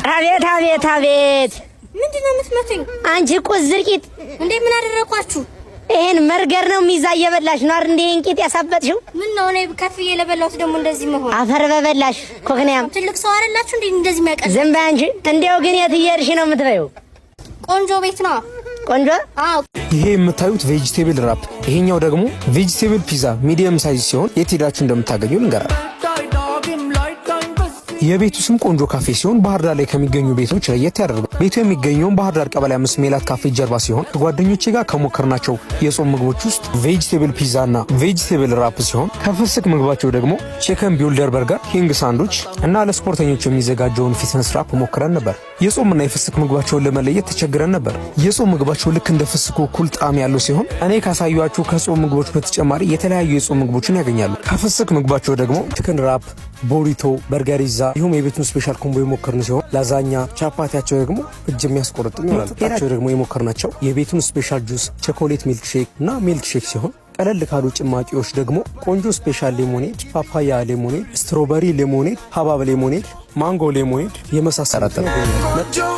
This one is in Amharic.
አቤት አቤት አቤት ምንድነው የምትመቱኝ? አንቺ ቁዝርቂት እንዴ ምን አደረኳችሁ? ይሄን መርገር ነው ሚዛ እየበላሽ ነው አይደል? እንዴ እንቂት ያሳበጥሽው ምን ነው? እኔ ከፍዬ ለበላሁት ደግሞ እንደዚህ መሆን አፈር በበላሽ ኮክንያም ትልቅ ሰው አይደላችሁ እንዴ እንደዚህ የሚያቀል? ዝም በይ አንቺ። እንዴው ግን የት እየሄድሽ ነው የምትበይው? ቆንጆ ቤት ነው። ቆንጆ? አዎ። ይሄ የምታዩት ቬጂቴብል ራፕ፣ ይሄኛው ደግሞ ቬጂቴብል ፒዛ ሚዲየም ሳይዝ ሲሆን የት ሄዳችሁ እንደምታገኙ ልንገራችሁ። የቤቱ ስም ቆንጆ ካፌ ሲሆን ባህር ዳር ላይ ከሚገኙ ቤቶች ለየት ያደርጋል። ቤቱ የሚገኘው ባህር ዳር ቀበሌ 5 ሜላት ካፌ ጀርባ ሲሆን ከጓደኞቼ ጋር ከሞከርናቸው የጾም ምግቦች ውስጥ ቬጂቴብል ፒዛ እና ቬጂቴብል ራፕ ሲሆን ከፍስክ ምግባቸው ደግሞ ቺከን ቢውልደር በርገር፣ ኪንግ ሳንዶች እና ለስፖርተኞች የሚዘጋጀውን ፊትነስ ራፕ ሞክረን ነበር። የጾምና የፍስክ ምግባቸውን ለመለየት ተቸግረን ነበር። የጾም ምግባቸው ልክ እንደ ፍስኩ እኩል ጣዕም ያለው ሲሆን እኔ ካሳዩአችሁ ከጾም ምግቦች በተጨማሪ የተለያዩ የጾም ምግቦችን ያገኛሉ። ከፍስክ ምግባቸው ደግሞ ቺከን ራፕ፣ ቦሪቶ፣ በርገሪዛ ይሁም የቤቱን ስፔሻል ኮምቦ የሞከርን ሲሆን ላዛኛ፣ ቻፓቲያቸው ደግሞ እጅ የሚያስቆርጥም ይሆናል። ታቸው ደግሞ የሞከርናቸው የቤቱን ስፔሻል ጁስ፣ ቸኮሌት ሚልክ ሼክ እና ሚልክ ሼክ ሲሆን ቀለል ካሉ ጭማቂዎች ደግሞ ቆንጆ ስፔሻል ሌሞኔድ፣ ፓፓያ ሌሞኔድ፣ ስትሮበሪ ሌሞኔድ፣ ሀባብ ሌሞኔድ፣ ማንጎ ሌሞኔድ የመሳሰሉት ነው።